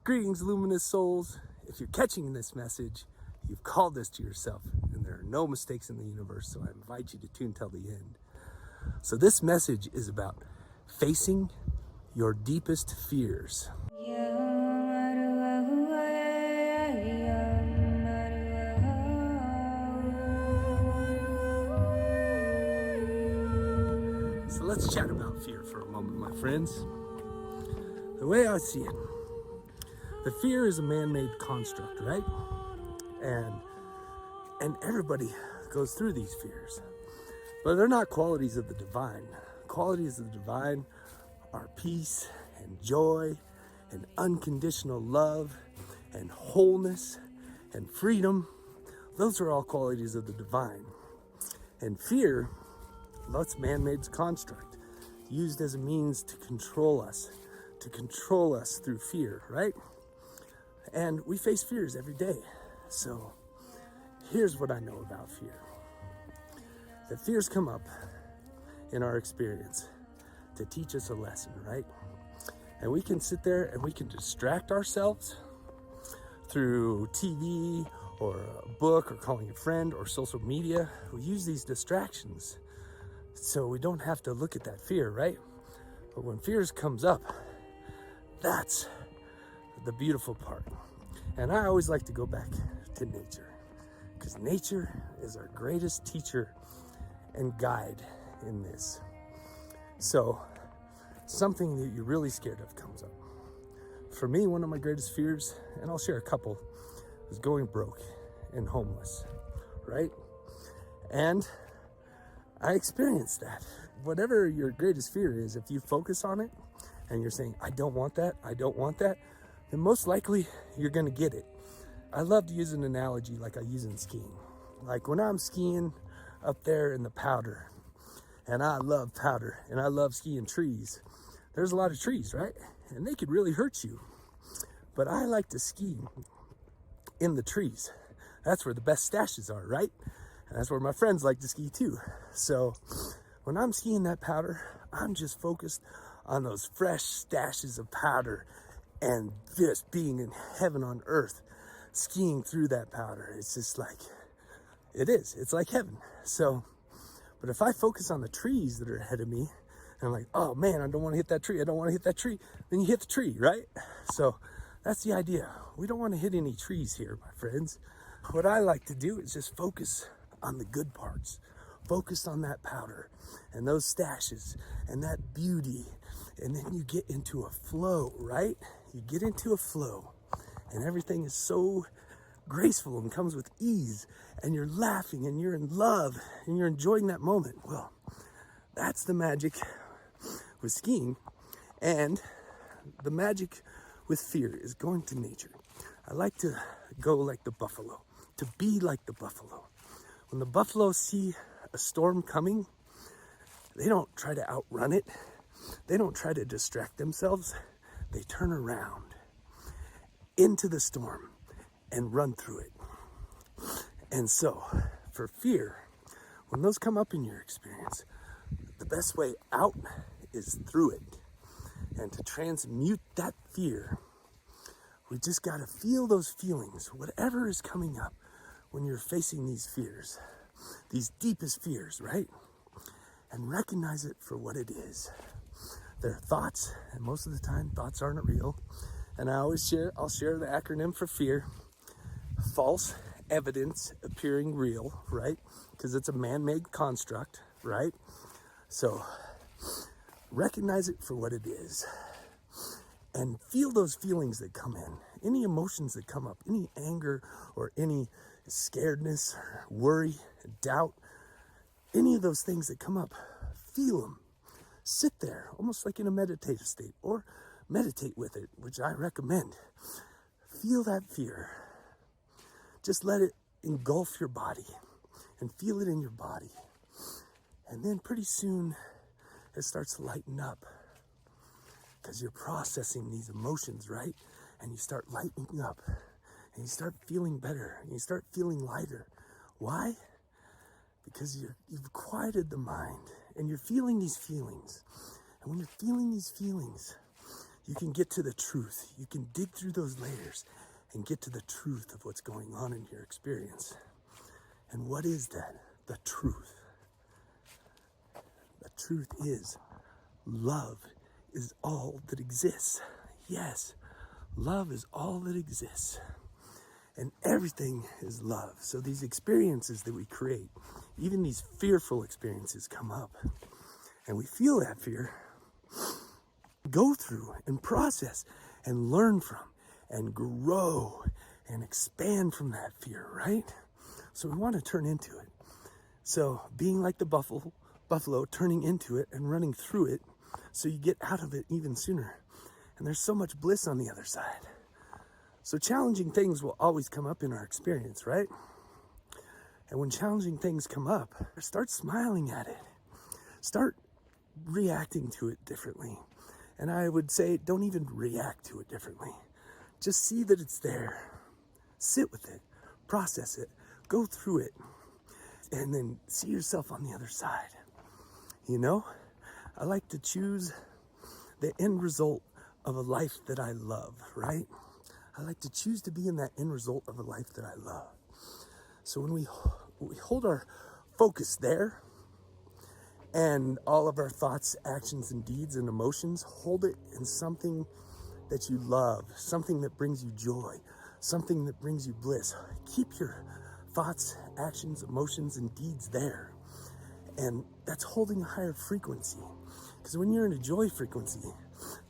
Greetings, luminous souls. If you're catching this message, you've called this to yourself, and there are no mistakes in the universe, so I invite you to tune till the end. So this message is about facing your deepest fears. So let's chat about fear for a moment, my friends. The way I see it, the fear is a man-made construct, right? And everybody goes through these fears, but they're not qualities of the divine. Qualities of the divine are peace and joy and unconditional love and wholeness and freedom. Those are all qualities of the divine. And fear, that's man-made construct, used as a means to control us through fear, right? And we face fears every day. So here's what I know about fear. That fears come up in our experience to teach us a lesson, right? And we can sit there and we can distract ourselves through TV or a book or calling a friend or social media. We use these distractions so we don't have to look at that fear, right? But when fears comes up, that's the beautiful part. And I always like to go back to nature, because nature is our greatest teacher and guide in this. So something that you're really scared of comes up. For me, one of my greatest fears, and I'll share a couple, is going broke and homeless, right? And I experienced that. Whatever your greatest fear is, if you focus on it and you're saying, I don't want that, then most likely you're gonna get it. I love to use an analogy like I use in skiing. Like when I'm skiing up there in the powder, and I love powder, and I love skiing trees, there's a lot of trees, right? And they could really hurt you. But I like to ski in the trees. That's where the best stashes are, right? And that's where my friends like to ski too. So when I'm skiing that powder, I'm just focused on those fresh stashes of powder and just being in heaven on earth, skiing through that powder. It's just like, it's like heaven. So, but if I focus on the trees that are ahead of me, and I'm like, oh man, I don't want to hit that tree, then you hit the tree, right? So that's the idea. We don't want to hit any trees here, my friends. What I like to do is just focus on the good parts. Focus on that powder and those stashes and that beauty. And then you get into a flow, right? You get into a flow and everything is so graceful and comes with ease, and you're laughing and you're in love and you're enjoying that moment. Well, that's the magic with skiing. And the magic with fear is going to nature. I like to go like the buffalo, to be like the buffalo. When the buffalo see a storm coming, they don't try to outrun it. They don't try to distract themselves. They turn around into the storm and run through it. And so, for fear, when those come up in your experience, the best way out is through it. And to transmute that fear, we just got to feel those feelings, whatever is coming up when you're facing these fears, these deepest fears, right? And recognize it for what it is. They're thoughts, and most of the time, thoughts aren't real. And I'll share the acronym for fear: false evidence appearing real, right? Because it's a man-made construct, right? So recognize it for what it is and feel those feelings that come in, any emotions that come up, any anger or any scaredness, or worry, doubt, any of those things that come up, feel them. Sit there almost like in a meditative state, or meditate with it, which I recommend. Feel that fear. Just let it engulf your body and feel it in your body. And then pretty soon it starts to lighten up because you're processing these emotions, right? And you start lightening up and you start feeling better and you start feeling lighter. Why? Because you've quieted the mind and you're feeling these feelings. And when you're feeling these feelings, you can get to the truth. You can dig through those layers and get to the truth of what's going on in your experience. And what is that? The truth. The truth is love is all that exists. Yes, love is all that exists. And everything is love. So these experiences that we create, even these fearful experiences come up. And we feel that fear, go through and process and learn from and grow and expand from that fear, right? So we want to turn into it. So being like the buffalo, turning into it and running through it so you get out of it even sooner. And there's so much bliss on the other side. So challenging things will always come up in our experience, right? And when challenging things come up, start smiling at it. Start reacting to it differently. And I would say, don't even react to it differently. Just see that it's there. Sit with it. Process it. Go through it. And then see yourself on the other side. You know, I like to choose the end result of a life that I love, right? I like to choose to be in that end result of a life that I love. So when we hold our focus there, and all of our thoughts, actions, and deeds and emotions, hold it in something that you love, something that brings you joy, something that brings you bliss. Keep your thoughts, actions, emotions, and deeds there. And that's holding a higher frequency. Because when you're in a joy frequency,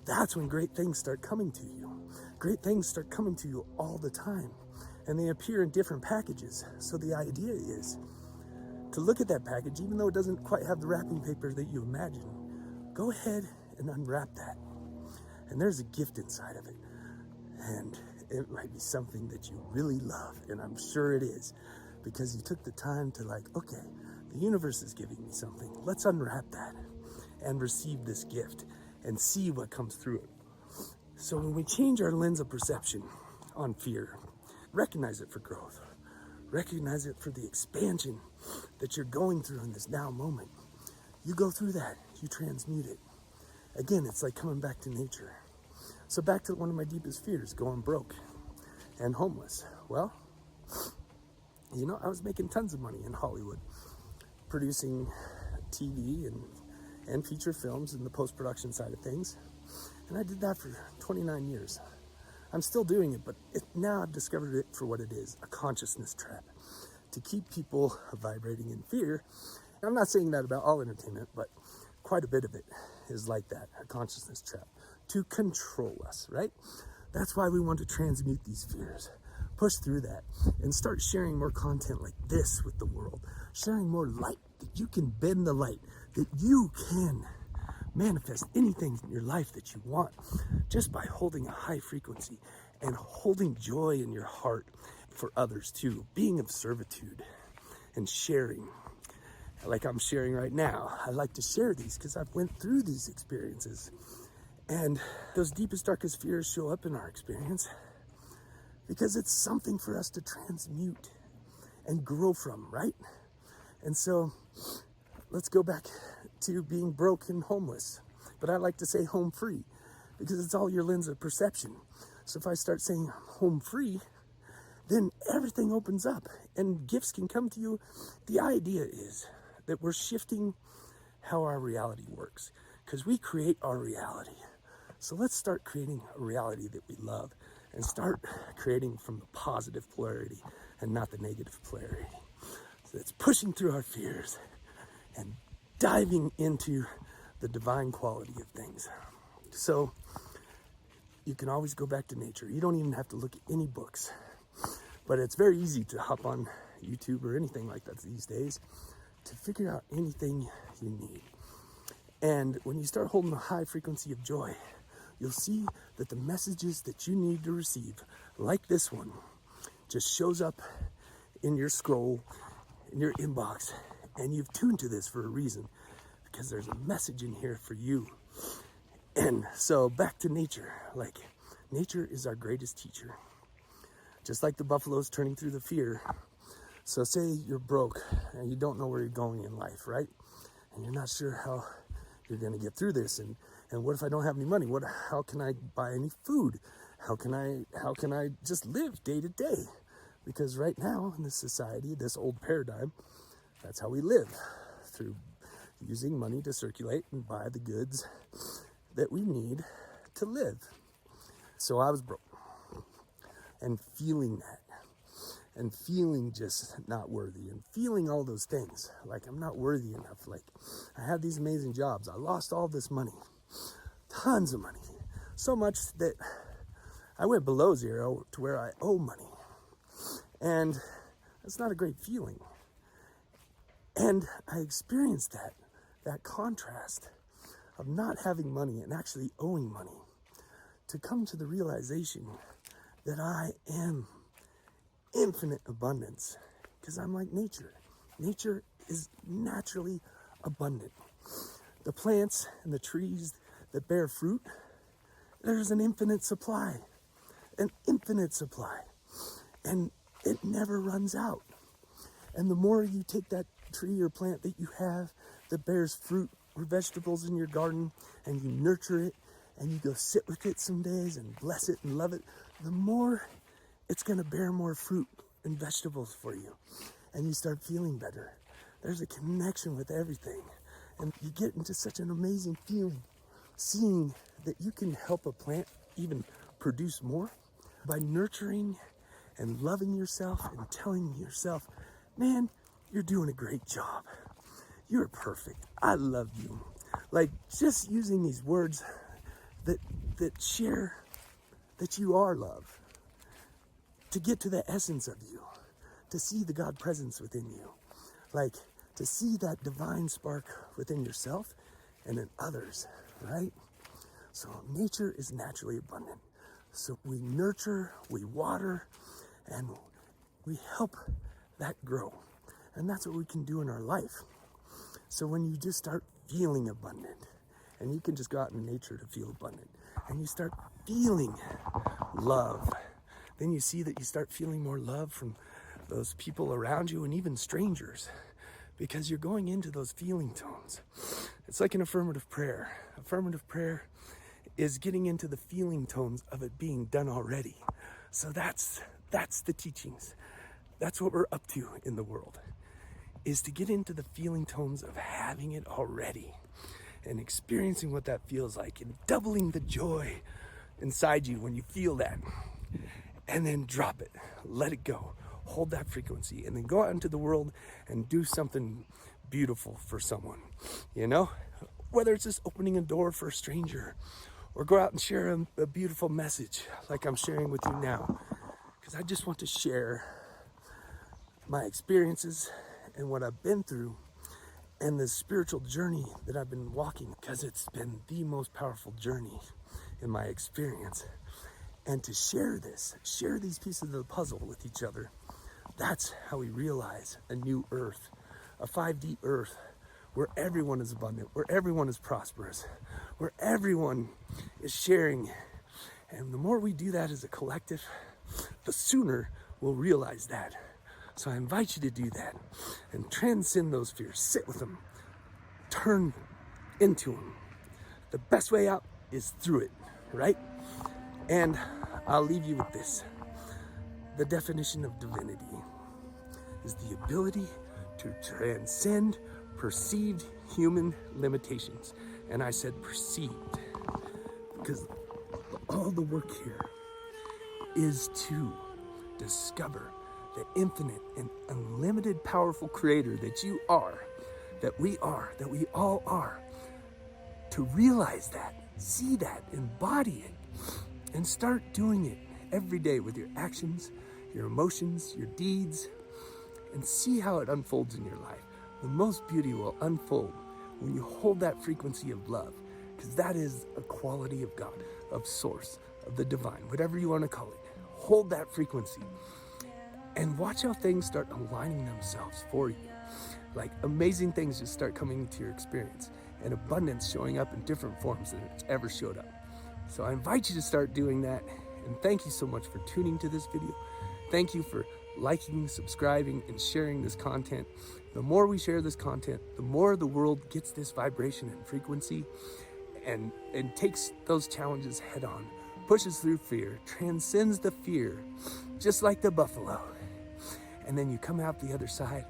that's when great things start coming to you. Great things start coming to you all the time. And they appear in different packages. So the idea is to look at that package, even though it doesn't quite have the wrapping paper that you imagine. Go ahead and unwrap that. And there's a gift inside of it. And it might be something that you really love. And I'm sure it is. Because you took the time to okay, the universe is giving me something. Let's unwrap that and receive this gift and see what comes through it. So when we change our lens of perception on fear, recognize it for growth. Recognize it for the expansion that you're going through in this now moment. You go through that, you transmute it. Again, it's like coming back to nature. So back to one of my deepest fears, going broke and homeless. Well, I was making tons of money in Hollywood, producing TV and feature films and the post-production side of things. And I did that for 29 years. I'm still doing it, but now I've discovered it for what it is, a consciousness trap. To keep people vibrating in fear. I'm not saying that about all entertainment, but quite a bit of it is like that, a consciousness trap. To control us, right? That's why we want to transmute these fears. Push through that and start sharing more content like this with the world. Sharing more light, that you can bend the light, that you can manifest anything in your life that you want just by holding a high frequency and holding joy in your heart for others too, being of servitude and sharing like I'm sharing right now. I like to share these because I've went through these experiences, and those deepest, darkest fears show up in our experience because it's something for us to transmute and grow from, right? And so let's go back to being broke and homeless. But I like to say home free because it's all your lens of perception. So if I start saying I'm home free, then everything opens up and gifts can come to you. The idea is that we're shifting how our reality works because we create our reality. So let's start creating a reality that we love and start creating from the positive polarity and not the negative polarity. So it's pushing through our fears and diving into the divine quality of things. So you can always go back to nature. You don't even have to look at any books. But it's very easy to hop on YouTube or anything like that these days to figure out anything you need. And when you start holding a high frequency of joy, you'll see that the messages that you need to receive, like this one, just shows up in your scroll, in your inbox, and you've tuned to this for a reason, because there's a message in here for you. And so back to nature, like nature is our greatest teacher. Just like the buffaloes turning through the fear. So say you're broke and you don't know where you're going in life, right? And you're not sure how you're going to get through this, and And what if I don't have any money? How can I buy any food? How can I just live day to day? Because right now in this society, this old paradigm, that's how we live, through using money to circulate and buy the goods that we need to live. So I was broke and feeling that, and feeling just not worthy, and feeling all those things, like I'm not worthy enough. Like, I had these amazing jobs. I lost all this money, tons of money, so much that I went below zero to where I owe money. And that's not a great feeling. And I experienced that contrast of not having money and actually owing money, to come to the realization that I am infinite abundance, because I'm like nature. Nature is naturally abundant. The plants and the trees that bear fruit, there's an infinite supply, and it never runs out. And the more you take that tree or plant that you have that bears fruit or vegetables in your garden, and you nurture it, and you go sit with it some days and bless it and love it, the more it's going to bear more fruit and vegetables for you. And you start feeling better. There's a connection with everything. And you get into such an amazing feeling, seeing that you can help a plant even produce more by nurturing and loving yourself and telling yourself, man, you're doing a great job. You're perfect. I love you. Like, just using these words that share that you are love, to get to the essence of you, to see the God presence within you, like to see that divine spark within yourself and in others, right? So nature is naturally abundant. So we nurture, we water, and we help that grow. And that's what we can do in our life. So when you just start feeling abundant, and you can just go out in nature to feel abundant, and you start feeling love, then you see that you start feeling more love from those people around you and even strangers, because you're going into those feeling tones. It's like an affirmative prayer. Affirmative prayer is getting into the feeling tones of it being done already. So that's the teachings. That's what we're up to in the world, is to get into the feeling tones of having it already and experiencing what that feels like, and doubling the joy inside you when you feel that. And then drop it, let it go, hold that frequency, and then go out into the world and do something beautiful for someone, you know? Whether it's just opening a door for a stranger, or go out and share a beautiful message like I'm sharing with you now, because I just want to share my experiences and what I've been through and the spiritual journey that I've been walking, because it's been the most powerful journey in my experience. And to share these pieces of the puzzle with each other, that's how we realize a new earth, a 5D earth, where everyone is abundant, where everyone is prosperous, where everyone is sharing. And the more we do that as a collective, the sooner we'll realize that. So I invite you to do that and transcend those fears. Sit with them, turn into them. The best way out is through it, right? And I'll leave you with this. The definition of divinity is the ability to transcend perceived human limitations. And I said perceived, because all the work here is to discover the infinite and unlimited powerful creator that you are, that we all are. To realize that, see that, embody it, and start doing it every day with your actions, your emotions, your deeds, and see how it unfolds in your life. The most beauty will unfold when you hold that frequency of love, because that is a quality of God, of source, of the divine, whatever you want to call it. Hold that frequency and watch how things start aligning themselves for you. Like amazing things just start coming into your experience, and abundance showing up in different forms than it's ever showed up. So I invite you to start doing that. And thank you so much for tuning to this video. Thank you for liking, subscribing, and sharing this content. The more we share this content, the more the world gets this vibration and frequency, and takes those challenges head on, pushes through fear, transcends the fear, just like the buffalo. And then you come out the other side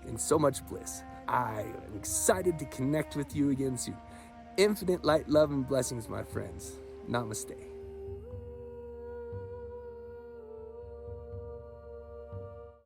in so much bliss. I am excited to connect with you again soon. Infinite light, love, and blessings, my friends. Namaste.